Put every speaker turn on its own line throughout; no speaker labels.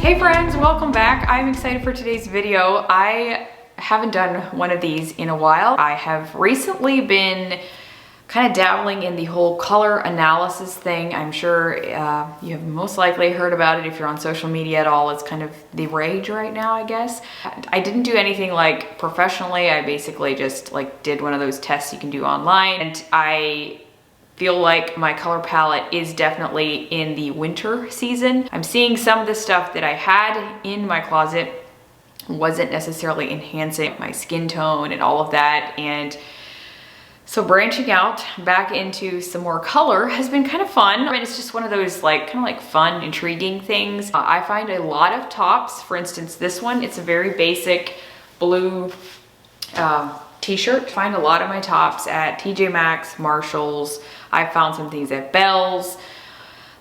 Hey friends, welcome back. I'm excited for today's video. I haven't done one of these in a while. I have recently been kind of dabbling in the whole color analysis thing. I'm sure you have most likely heard about it if you're on social media at all. It's kind of the rage right now, I guess. I didn't do anything like professionally. I basically just like did one of those tests you can do online, and I feel like my color palette is definitely in the winter season. I'm seeing some of the stuff that I had in my closet wasn't necessarily enhancing my skin tone and all of that, and so branching out back into some more color has been kind of fun. I mean, it's just one of those like kind of like fun, intriguing things. I find a lot of tops, for instance, this one, it's a very basic blue t-shirt. I find a lot of my tops at TJ Maxx, Marshalls. I found some things at Belle's.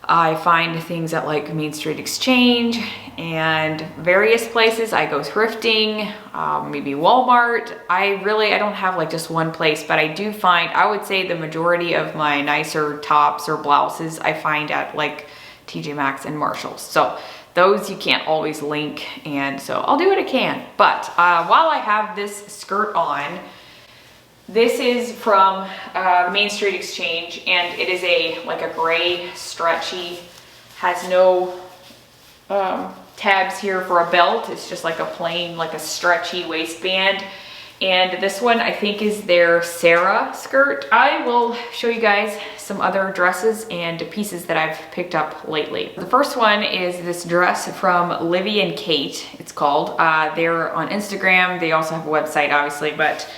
I find things at like Main Street Exchange and various places. I go thrifting, maybe Walmart. I don't have like just one place, but I do find, I would say the majority of my nicer tops or blouses I find at like TJ Maxx and Marshalls. So those you can't always link, and so I'll do what I can. But while I have this skirt on, this is from Main Street Exchange, and it is like a gray, stretchy, has no tabs here for a belt. It's just like a plain, like a stretchy waistband. And this one I think is their Sarah skirt. I will show you guys some other dresses and pieces that I've picked up lately. The first one is this dress from Livy and Kate, it's called. They're on Instagram. They also have a website, obviously, but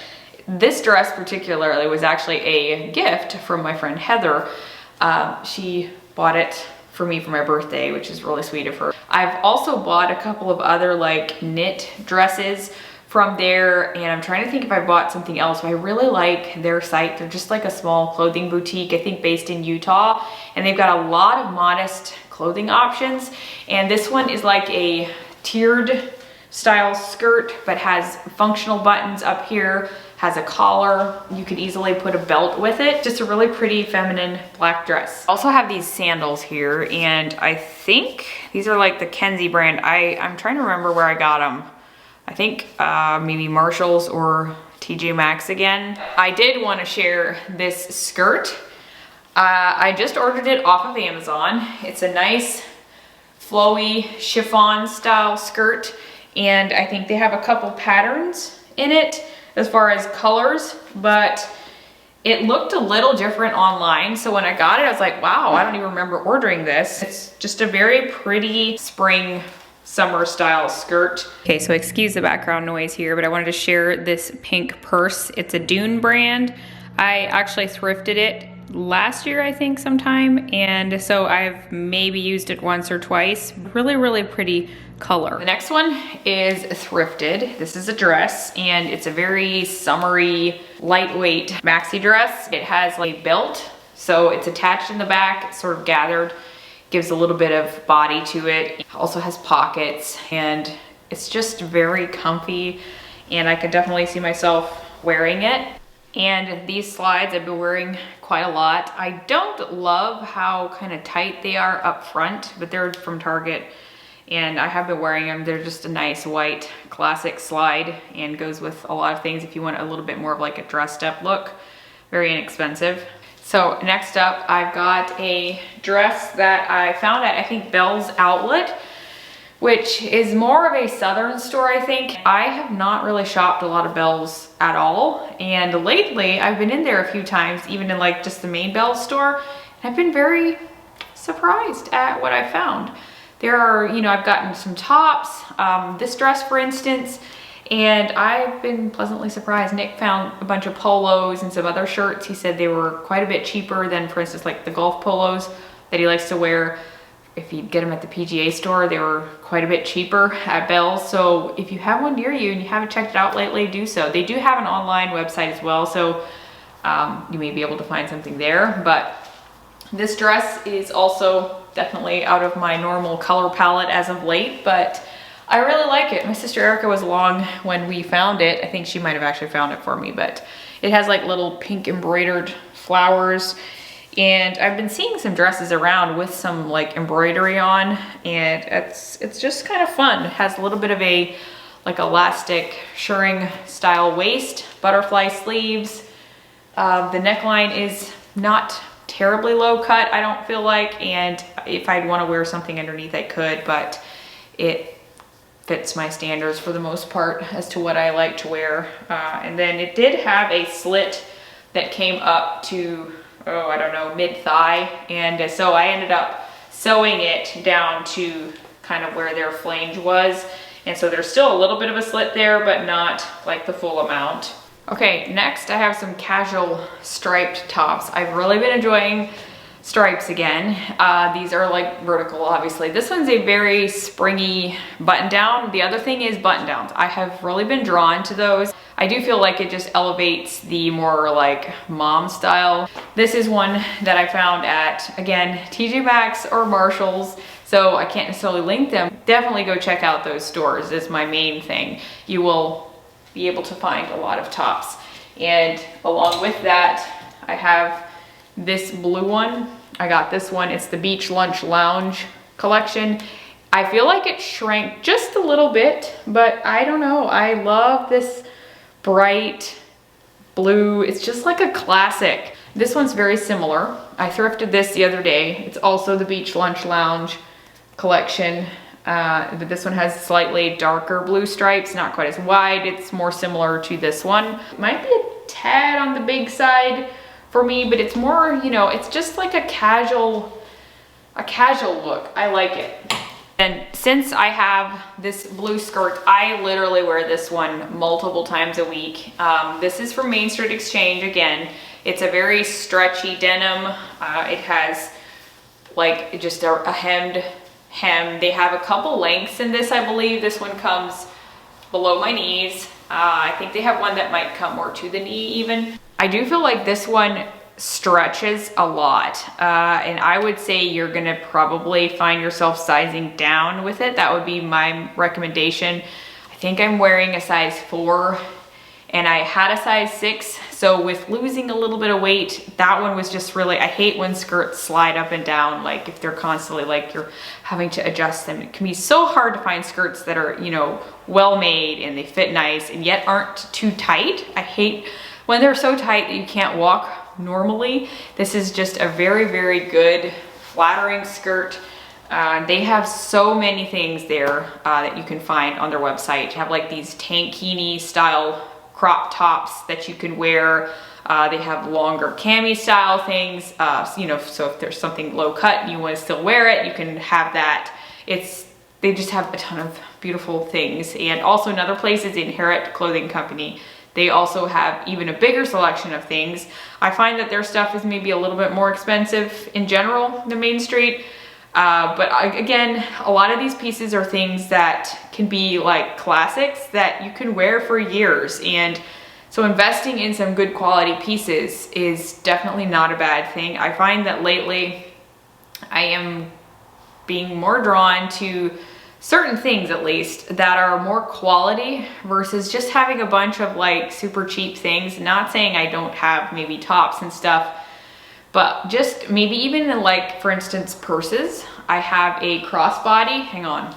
this dress particularly was actually a gift from my friend Heather. She bought it for me for my birthday, which is really sweet of her. I've also bought a couple of other like knit dresses from there, and I'm trying to think if I bought something else, but I really like their site. They're just like a small clothing boutique, I think based in Utah, and they've got a lot of modest clothing options. And this one is like a tiered style skirt, but has functional buttons up here, has a collar. You could easily put a belt with it. Just a really pretty feminine black dress. Also have these sandals here, and I think these are like the Kenzie brand. I'm trying to remember where I got them. I think maybe Marshalls or TJ Maxx again. I did want to share this skirt. I just ordered it off of Amazon. It's a nice flowy chiffon style skirt, and I think they have a couple patterns in it as far as colors, but it looked a little different online. So when I got it, I was like, wow, I don't even remember ordering this. It's just a very pretty spring summer style skirt. Okay, so excuse the background noise here, but I wanted to share this pink purse. It's a Dune brand. I actually thrifted it last year, I think, sometime, and so I've maybe used it once or twice. Really, really pretty color. The next one is thrifted. This is a dress, and it's a very summery, lightweight maxi dress. It has like a belt, so it's attached in the back, it's sort of gathered, gives a little bit of body to it. It also has pockets, and it's just very comfy, and I could definitely see myself wearing it. And these slides I've been wearing quite a lot. I don't love how kind of tight they are up front, but they're from Target, and I have been wearing them. They're just a nice white classic slide, and goes with a lot of things if you want a little bit more of like a dressed up look. Very inexpensive. So next up, I've got a dress that I found at, I think, Belle's Outlet, which is more of a southern store, I think. I have not really shopped a lot of Belle's at all, and lately I've been in there a few times, even in like just the main Belle's store, and I've been very surprised at what I found. There are, you know, I've gotten some tops, this dress for instance, and I've been pleasantly surprised. Nick found a bunch of polos and some other shirts. He said they were quite a bit cheaper than, for instance, like the golf polos that he likes to wear. If you get them at the PGA store, they were quite a bit cheaper at Belle's. So if you have one near you and you haven't checked it out lately, do so. They do have an online website as well, so you may be able to find something there. But this dress is also definitely out of my normal color palette as of late, but I really like it. My sister Erica was along when we found it. I think she might have actually found it for me, but it has like little pink embroidered flowers, And I've been seeing some dresses around with some like embroidery on, and it's just kind of fun. It has a little bit of a like elastic shirring style waist, butterfly sleeves. The neckline is not terribly low cut, I don't feel like, and if I'd want to wear something underneath I could, but it fits my standards for the most part as to what I like to wear. And then it did have a slit that came up to, oh, I don't know, mid-thigh, and so I ended up sewing it down to kind of where their flange was, and so there's still a little bit of a slit there, but not like the full amount. Okay, next I have some casual striped tops. I've really been enjoying stripes again. These are like vertical, obviously. This one's a very springy button down. The other thing is button downs. I have really been drawn to those. I do feel like it just elevates the more like mom style. This is one that I found at, again, TJ Maxx or Marshall's, so I can't necessarily link them. Definitely go check out those stores is my main thing. You will be able to find a lot of tops. And along with that, I have this blue one. I got this one. It's the Beach Lunch Lounge collection. I feel like it shrank just a little bit, but I don't know. I love this bright blue. It's just like a classic. This one's very similar. I thrifted this the other day. It's also the Beach Lunch Lounge collection. But this one has slightly darker blue stripes, not quite as wide. It's more similar to this one. It might be a tad on the big side for me, but it's more, you know, it's just like a casual look. I like it. And since I have this blue skirt, I literally wear this one multiple times a week. This is from Main Street Exchange again. It's a very stretchy denim. It has like just a hemmed hem. They have a couple lengths in this, I believe. This one comes below my knees. I think they have one that might come more to the knee even. I do feel like this one stretches a lot, and I would say you're gonna probably find yourself sizing down with it. That would be my recommendation. I think I'm wearing a size 4 and I had a size 6, so with losing a little bit of weight, that one was just really, I hate when skirts slide up and down, like if they're constantly like you're having to adjust them. It can be so hard to find skirts that are, you know, well made and they fit nice and yet aren't too tight. I hate when they're so tight that you can't walk normally. This is just a very, very good flattering skirt. They have so many things there that you can find on their website. You have like these tankini style crop tops that you can wear. They have longer cami style things, you know, so if there's something low cut and you want to still wear it, you can have that. They just have a ton of beautiful things. And also another place is Inherit Clothing Company. They also have even a bigger selection of things. I find that their stuff is maybe a little bit more expensive in general than Main Street. But again, a lot of these pieces are things that can be like classics that you can wear for years. And so investing in some good quality pieces is definitely not a bad thing. I find that lately I am being more drawn to certain things, at least, that are more quality versus just having a bunch of like super cheap things. Not saying I don't have maybe tops and stuff, but just maybe even in like, for instance, purses. I have a crossbody. Hang on.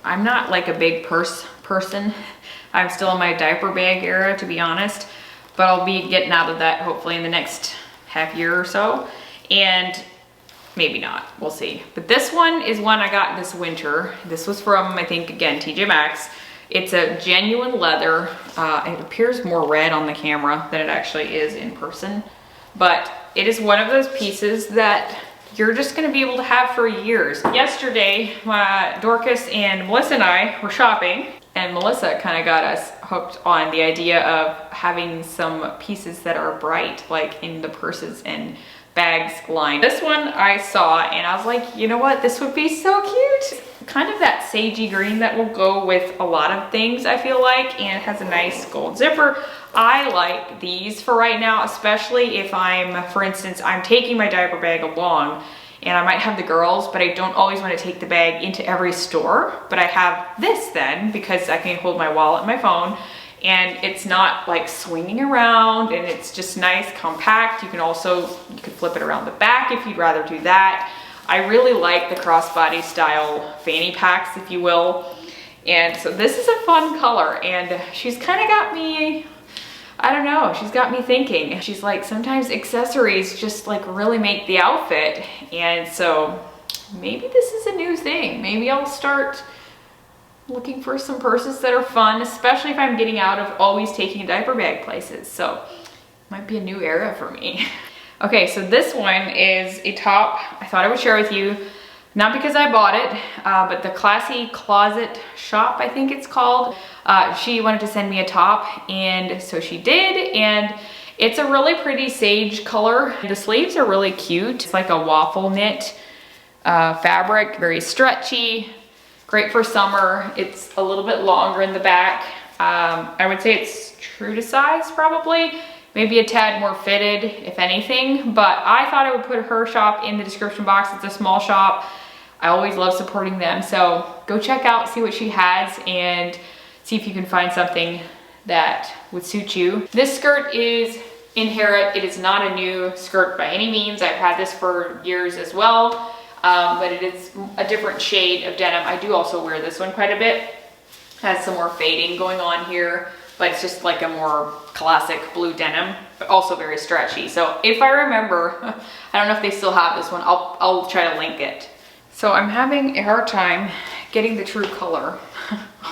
I'm not like a big purse person. I'm still in my diaper bag era, to be honest, but I'll be getting out of that hopefully in the next half year or so. And maybe not, we'll see. But this one is one I got this winter. This was from, I think, again, TJ Maxx. It's a genuine leather. It appears more red on the camera than it actually is in person. But it is one of those pieces that you're just gonna be able to have for years. Yesterday, Dorcas and Melissa and I were shopping, and Melissa kind of got us hooked on the idea of having some pieces that are bright, like in the purses and bags line. This one I saw and I was like, you know what, this would be so cute. Kind of that sagey green that will go with a lot of things, I feel like, and it has a nice gold zipper. I like these for right now, especially if I'm, for instance, I'm taking my diaper bag along and I might have the girls, but I don't always want to take the bag into every store. But I have this then because I can hold my wallet and my phone, and it's not like swinging around, and it's just nice, compact. You could flip it around the back if you'd rather do that. I really like the crossbody style fanny packs, if you will. And so this is a fun color, and she's kind of got me, I don't know, she's got me thinking. She's like, sometimes accessories just like really make the outfit. And so maybe this is a new thing. Maybe I'll start looking for some purses that are fun, especially if I'm getting out of always taking a diaper bag places. So might be a new era for me. Okay, so this one is a top I thought I would share with you. Not because I bought it, but the Classy Closet Shop, I think it's called. She wanted to send me a top, and so she did, and it's a really pretty sage color. The sleeves are really cute. It's like a waffle knit fabric, very stretchy, great for summer. It's a little bit longer in the back. I would say it's true to size probably. Maybe a tad more fitted, if anything, but I thought I would put her shop in the description box. It's a small shop. I always love supporting them, so go check out, see what she has, and see if you can find something that would suit you. This skirt is Inherit. It is not a new skirt by any means. I've had this for years as well, but it is a different shade of denim. I do also wear this one quite a bit. Has some more fading going on here, but it's just like a more classic blue denim, but also very stretchy. So if I remember, I don't know if they still have this one, I'll try to link it. So I'm having a hard time getting the true color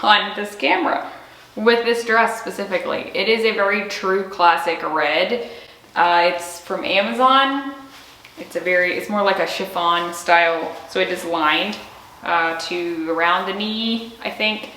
on this camera with this dress specifically. It is a very true classic red. It's from Amazon. It's more like a chiffon style. So it is lined to around the knee, I think.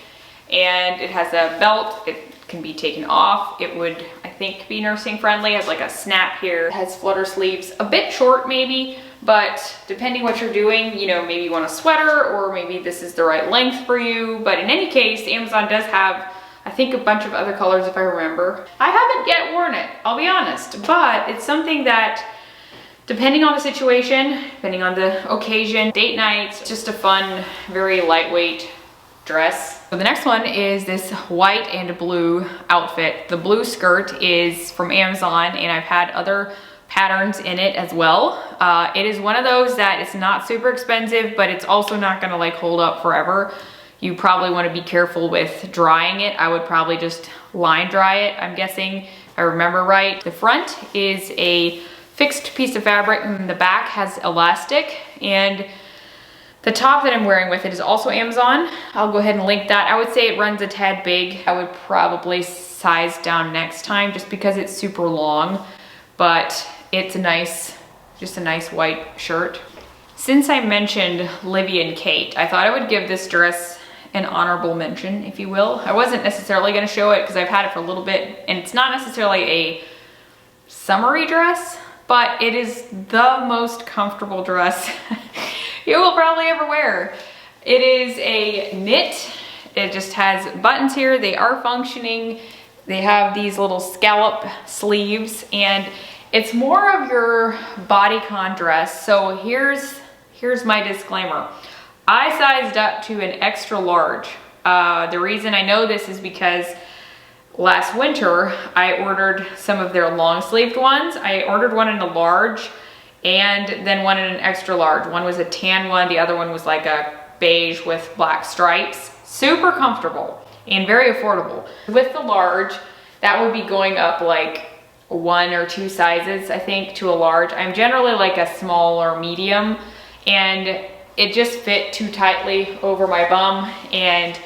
And it has a belt. It can be taken off. It would, I think, be nursing friendly. It has like a snap here. It has flutter sleeves, a bit short maybe, but depending what you're doing, you know, maybe you want a sweater, or maybe this is the right length for you. But in any case, Amazon does have, I think, a bunch of other colors if I remember. I haven't yet worn it, I'll be honest, but it's something that, depending on the situation, depending on the occasion, date nights, it's just a fun, very lightweight dress. So the next one is this white and blue outfit. The blue skirt is from Amazon, and I've had other patterns in it as well. It is one of those that it's not super expensive, but it's also not gonna like hold up forever. You probably want to be careful with drying it. I would probably just line dry it, I'm guessing, if I remember right. The front is a fixed piece of fabric, and the back has elastic, and the top that I'm wearing with it is also Amazon. I'll go ahead and link that. I would say it runs a tad big. I would probably size down next time just because it's super long, but it's a nice, just a nice white shirt. Since I mentioned Livy and Kate, I thought I would give this dress an honorable mention, if you will. I wasn't necessarily gonna show it because I've had it for a little bit, and it's not necessarily a summery dress, but it is the most comfortable dress you will probably ever wear. It is a knit. It just has buttons here. They are functioning. They have these little scallop sleeves, and it's more of your bodycon dress. So here's my disclaimer. I sized up to an extra large. The reason I know this is because last winter I ordered some of their long sleeved ones. I ordered one in a large and then one in an extra large. One was a tan one, the other one was like a beige with black stripes. Super comfortable and very affordable. With the large, that would be going up like 1 or 2 sizes, I think, to a large. I'm generally like a small or medium, and it just fit too tightly over my bum, and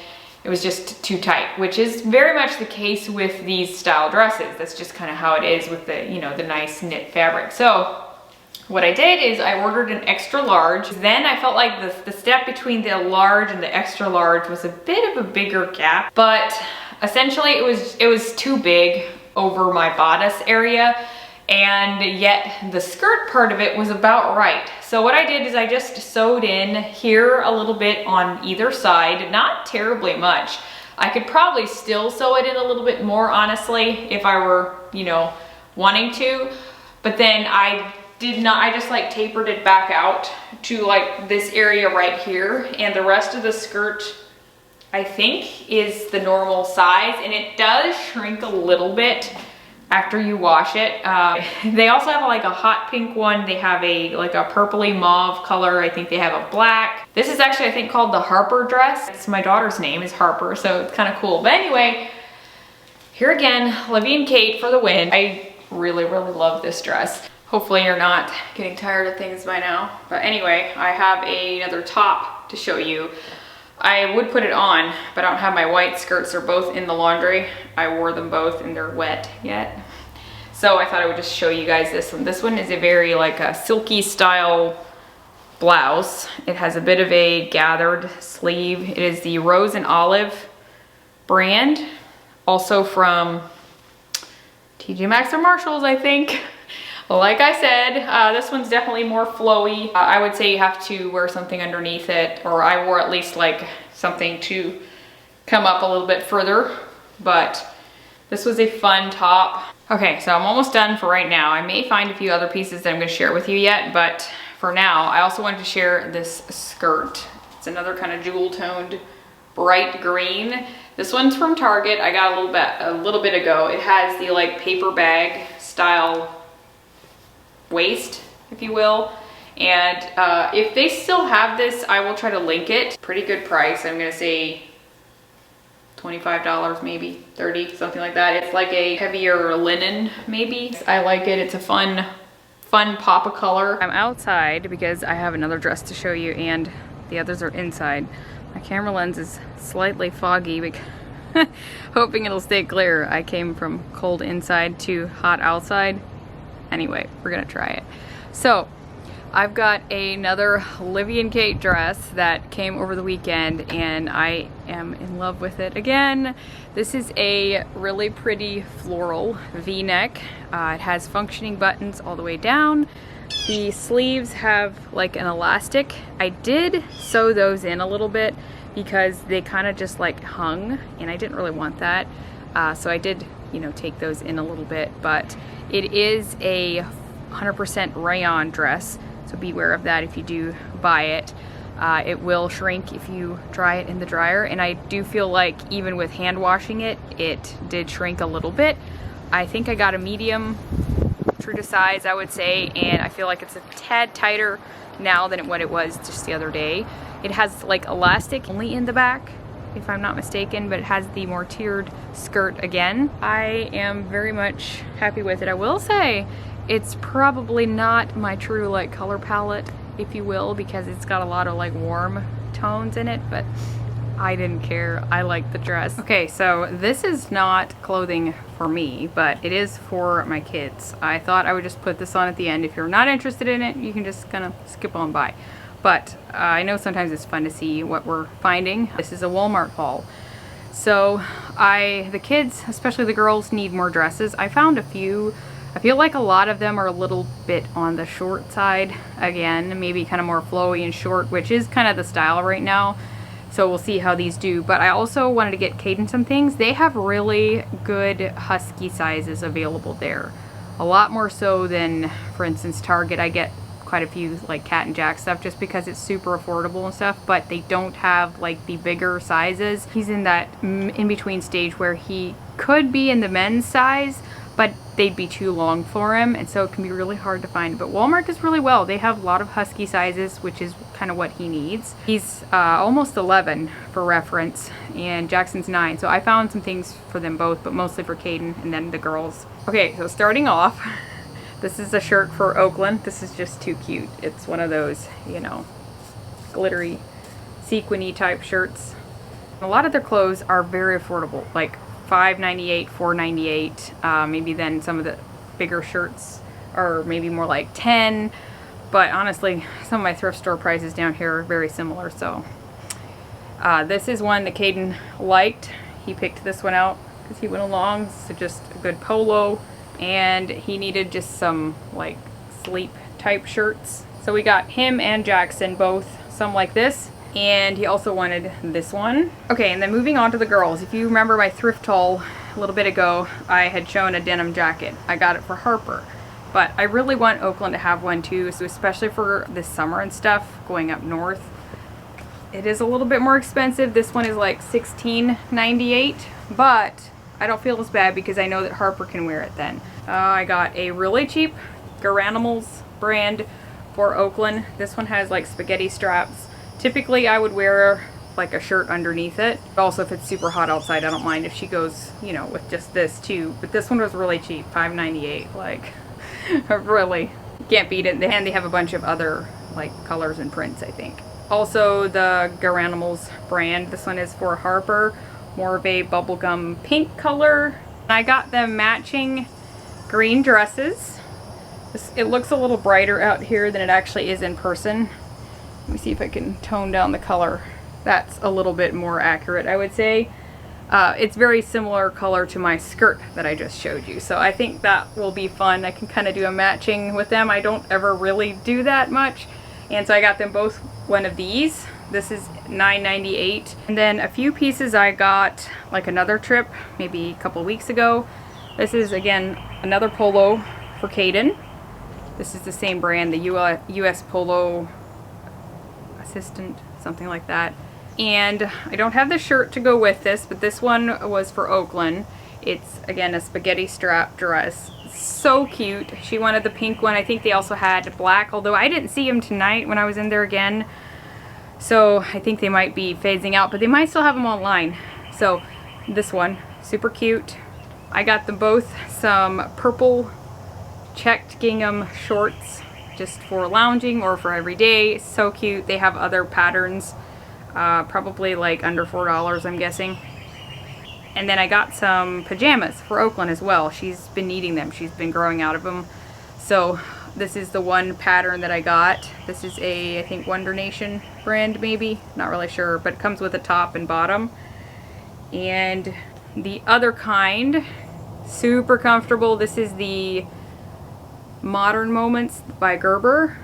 it was just too tight, which is very much the case with these style dresses. That's just kind of how it is with the, you know, the nice knit fabric. So what I did is I ordered an extra large. Then I felt like the step between the large and the extra large was a bit of a bigger gap, but essentially it was too big over my bodice area, and yet the skirt part of it was about right. So what I did is I just sewed in here a little bit on either side, not terribly much. I could probably still sew it in a little bit more, honestly, if I were, you know, wanting to, but then I just like tapered it back out to like this area right here, and the rest of the skirt I think is the normal size, and it does shrink a little bit after you wash it. They also have like a hot pink one. They have a like a purpley mauve color. I think they have a black. This is actually, I think, called the Harper dress. It's my daughter's name is Harper, so it's kind of cool. But anyway, here again, Livy and Kate for the win. I really, really love this dress. Hopefully you're not getting tired of things by now. But anyway, I have another top to show you. I would put it on, but I don't have my white skirts. They're both in the laundry. I wore them both and they're wet yet. So I thought I would just show you guys this one. This one is a very like a silky style blouse. It has a bit of a gathered sleeve. It is the Rose and Olive brand. Also from TJ Maxx or Marshalls, I think. Like I said, this one's definitely more flowy. I would say you have to wear something underneath it, or I wore at least like something to come up a little bit further, but this was a fun top. Okay, so I'm almost done for right now. I may find a few other pieces that I'm gonna share with you yet, but for now, I also wanted to share this skirt. It's another kind of jewel toned bright green. This one's from Target. I got a little bit ago. It has the like paper bag style waist, if you will, and if they still have this, I will try to link it. Pretty good price. I'm gonna say $25, maybe 30, something like that. It's like a heavier linen, maybe. I like it. It's a fun pop of color. I'm outside because I have another dress to show you, and the others are inside. My camera lens is slightly foggy because hoping it'll stay clear. I came from cold inside to hot outside. Anyway, we're gonna try it. So I've got another Livy and Kate dress that came over the weekend, and I am in love with it again. This is a really pretty floral V-neck. It has functioning buttons all the way down. The sleeves have like an elastic. I did sew those in a little bit because they kind of just like hung, and I didn't really want that. So I did, you know, take those in a little bit, but it is a 100% rayon dress, so beware of that if you do buy it. It will shrink if you dry it in the dryer, and I do feel like even with hand washing it, it did shrink a little bit. I think I got a medium, true to size, I would say, and I feel like it's a tad tighter now than what it was just the other day. It has like elastic only in the back, if I'm not mistaken, but it has the more tiered skirt again. I am very much happy with it. I will say it's probably not my true like color palette, if you will, because it's got a lot of like warm tones in it, but I didn't care. I like the dress. Okay, so this is not clothing for me, but it is for my kids. I thought I would just put this on at the end. If you're not interested in it, you can just kind of skip on by. But I know sometimes it's fun to see what we're finding. This is a Walmart haul. So the kids, especially the girls, need more dresses. I found a few. I feel like a lot of them are a little bit on the short side. Again, maybe kind of more flowy and short, which is kind of the style right now. So we'll see how these do. But I also wanted to get Caden some things. They have really good husky sizes available there. A lot more so than, for instance, Target. I get quite a few like Cat and Jack stuff just because it's super affordable and stuff, but they don't have like the bigger sizes. He's in that in-between stage where he could be in the men's size, but they'd be too long for him, and so it can be really hard to find. But Walmart does really well. They have a lot of husky sizes, which is kind of what he needs. He's almost 11 for reference, and Jackson's 9, so I found some things for them both, but mostly for Caden and then the girls. Okay, so starting off, this is a shirt for Oakland. This is just too cute. It's one of those, you know, glittery, sequiny type shirts. A lot of their clothes are very affordable, like $5.98, $4.98. Maybe then some of the bigger shirts are maybe more like $10. But honestly, some of my thrift store prices down here are very similar. So this is one that Caden liked. He picked this one out because he went along. So just a good polo. And he needed just some like sleep type shirts. So we got him and Jackson both some like this, and he also wanted this one. Okay, and then moving on to the girls. If you remember my thrift haul a little bit ago, I had shown a denim jacket. I got it for Harper, but I really want Oakland to have one too, so especially for this summer and stuff, going up north. it is a little bit more expensive. This one is like $16.98, but I don't feel as bad because I know that Harper can wear it then. I got a really cheap Garanimals brand for Oakland. This one has like spaghetti straps. Typically I would wear like a shirt underneath it. Also, if it's super hot outside, I don't mind if she goes, you know, with just this too. But this one was really cheap, $5.98. Like, really can't beat it. And they have a bunch of other like colors and prints, I think. Also, the Garanimals brand. This one is for Harper, more of a bubblegum pink color. I got them matching green dresses. It looks a little brighter out here than it actually is in person. Let me see if I can tone down the color. That's a little bit more accurate, I would say. It's very similar color to my skirt that I just showed you. So I think that will be fun. I can kind of do a matching with them. I don't ever really do that much. And so I got them both one of these. This is $9.98. And then a few pieces I got like another trip, maybe a couple weeks ago. This is, again, another polo for Caden. This is the same brand, the US Polo Assistant, something like that. And I don't have the shirt to go with this, but this one was for Oakland. It's, again, a spaghetti strap dress. So cute. She wanted the pink one. I think they also had black, although I didn't see them tonight when I was in there again. So I think they might be phasing out, but they might still have them online. So this one, super cute. I got them both some purple checked gingham shorts just for lounging or for every day. So cute. They have other patterns, probably like under $4, I'm guessing. And then I got some pajamas for Oakland as well. She's been needing them. She's been growing out of them. So this is the one pattern that I got. This is a, I think, Wonder Nation brand maybe. Not really sure, but it comes with a top and bottom. And the other kind, super comfortable. This is the Modern Moments by Gerber.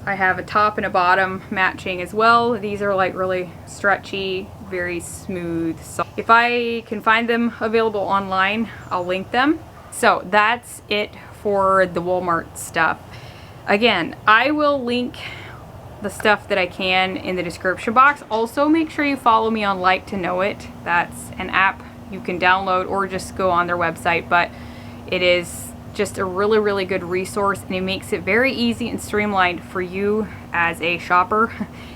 I have a top and a bottom matching as well. These are like really stretchy, very smooth. So if I can find them available online, I'll link them. So that's it for the Walmart stuff. Again, I will link the stuff that I can in the description box. Also, make sure you follow me on Like to Know It. That's an app you can download or just go on their website, but it is just a really, really good resource, and it makes it very easy and streamlined for you as a shopper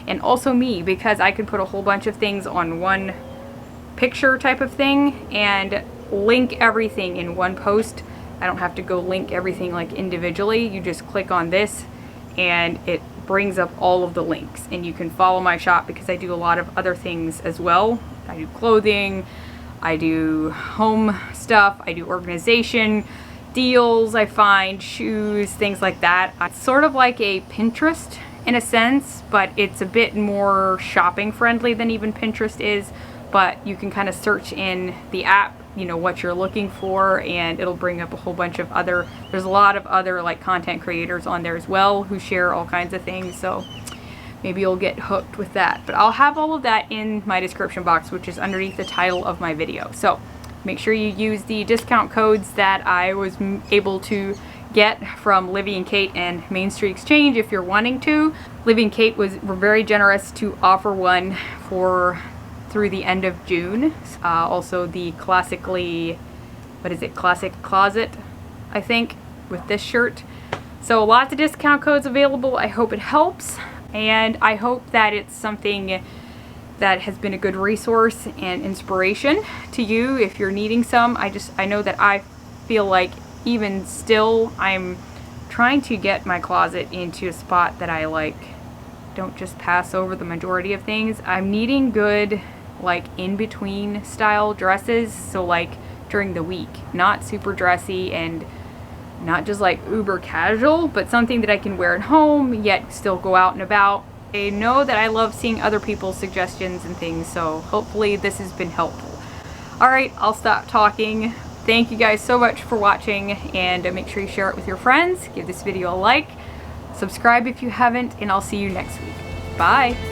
and also me, because I can put a whole bunch of things on one picture type of thing and link everything in one post. I don't have to go link everything like individually. You just click on this and it brings up all of the links, and you can follow my shop because I do a lot of other things as well. I do clothing, I do home stuff, I do organization, deals I find, shoes, things like that. It's sort of like a Pinterest in a sense, but it's a bit more shopping friendly than even Pinterest is. But you can kind of search in the app, you know, what you're looking for, and it'll bring up a whole bunch of other, there's a lot of other like content creators on there as well who share all kinds of things. So maybe you'll get hooked with that. But I'll have all of that in my description box, which is underneath the title of my video. So make sure you use the discount codes that I was able to get from Livy and Kate and Main Street Exchange if you're wanting to. Livy and Kate were very generous to offer one through the end of June. Also the classically, what is it, Classic Closet, I think, with this shirt. So lots of discount codes available. I hope it helps, and I hope that it's something that has been a good resource and inspiration to you if you're needing some. I know that I feel like even still I'm trying to get my closet into a spot that I like don't just pass over the majority of things. I'm needing good like in-between style dresses, so like during the week, not super dressy and not just like uber casual, but something that I can wear at home yet still go out and about. I know that I love seeing other people's suggestions and things, so hopefully this has been helpful. Alright, I'll stop talking. Thank you guys so much for watching, and make sure you share it with your friends. Give this video a like, subscribe if you haven't, and I'll see you next week. Bye!